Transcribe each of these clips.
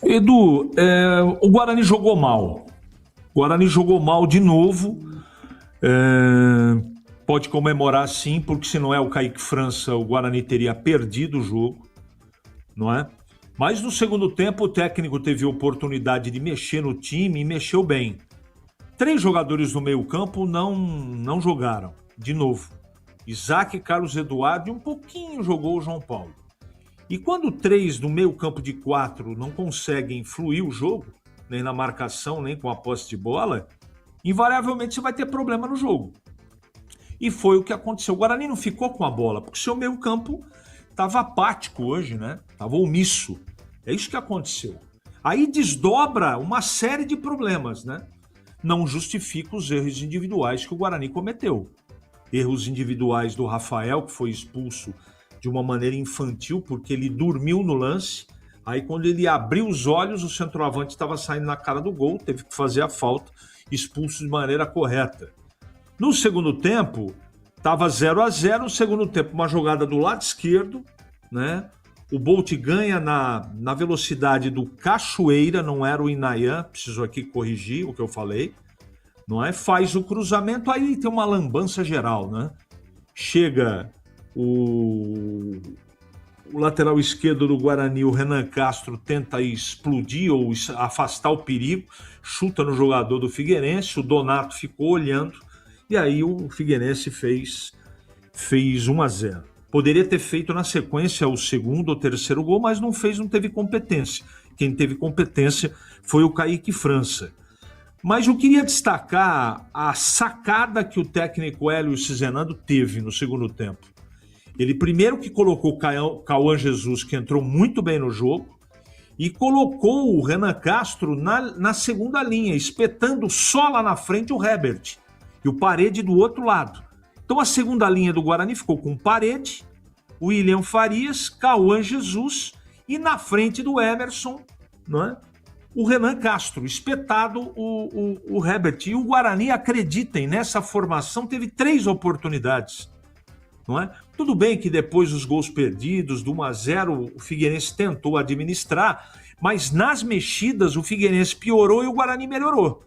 Edu, o Guarani jogou mal. O Guarani jogou mal de novo. Pode comemorar sim, porque se não é o Kaique França, o Guarani teria perdido o jogo, não é? Mas no segundo tempo o técnico teve a oportunidade de mexer no time e mexeu bem. 3 jogadores no meio-campo não jogaram, de novo. Isaac, Carlos Eduardo e um pouquinho jogou o João Paulo. E quando 3 do meio-campo de 4 não conseguem fluir o jogo, nem na marcação, nem com a posse de bola, invariavelmente você vai ter problema no jogo. E foi o que aconteceu. O Guarani não ficou com a bola, porque o seu meio-campo estava apático hoje, né? Estava omisso. É isso que aconteceu. Aí desdobra uma série de problemas, né? Não justifica os erros individuais que o Guarani cometeu. Erros individuais do Rafael, que foi expulso de uma maneira infantil, porque ele dormiu no lance. Aí quando ele abriu os olhos, o centroavante estava saindo na cara do gol, teve que fazer a falta, expulso de maneira correta. No segundo tempo, estava 0-0, no segundo tempo uma jogada do lado esquerdo, né? O Bolt ganha na velocidade do Cachoeira, não era o Inayan, preciso aqui corrigir o que eu falei, não é? Faz o cruzamento, aí tem uma lambança geral, né? Chega o lateral esquerdo do Guarani, o Renan Castro, tenta explodir ou afastar o perigo, chuta no jogador do Figueirense, o Donato ficou olhando, e aí o Figueirense fez 1-0. Poderia ter feito na sequência o segundo ou terceiro gol, mas não fez, não teve competência. Quem teve competência foi o Kaique França. Mas eu queria destacar a sacada que o técnico Hélio Cizenando teve no segundo tempo. Ele primeiro que colocou o Cauã Jesus, que entrou muito bem no jogo, e colocou o Renan Castro na segunda linha, espetando só lá na frente o Herbert e o Parede do outro lado. Então a segunda linha do Guarani ficou com Parede, William Farias, Cauã Jesus e na frente do Emerson, não é? O Renan Castro, espetado o Herbert. E o Guarani, acreditem, nessa formação teve 3 oportunidades, não é? Tudo bem que depois dos gols perdidos, do 1-0, o Figueirense tentou administrar, mas nas mexidas o Figueirense piorou e o Guarani melhorou.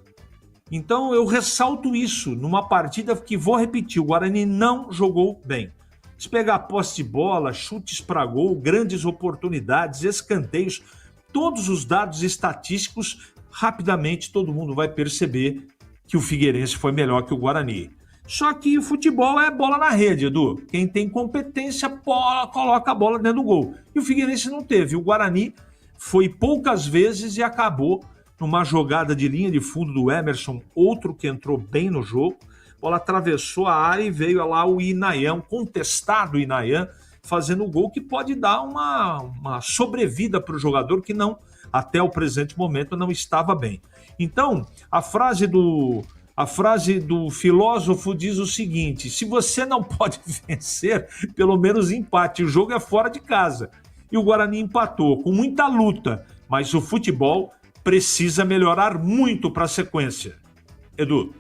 Então eu ressalto isso numa partida que, vou repetir, o Guarani não jogou bem. Se pegar posse de bola, chutes para gol, grandes oportunidades, escanteios, todos os dados estatísticos, rapidamente todo mundo vai perceber que o Figueirense foi melhor que o Guarani. Só que o futebol é bola na rede, Edu. Quem tem competência coloca a bola dentro do gol. E o Figueirense não teve. O Guarani foi poucas vezes e acabou numa jogada de linha de fundo do Emerson, outro que entrou bem no jogo. A bola atravessou a área e veio lá o Inayan, contestado Inayan, fazendo o gol que pode dar uma sobrevida para o jogador que não, até o presente momento, não estava bem. Então, a frase do filósofo diz o seguinte: se você não pode vencer, pelo menos empate. O jogo é fora de casa. E o Guarani empatou com muita luta, mas o futebol precisa melhorar muito para a sequência. Edu.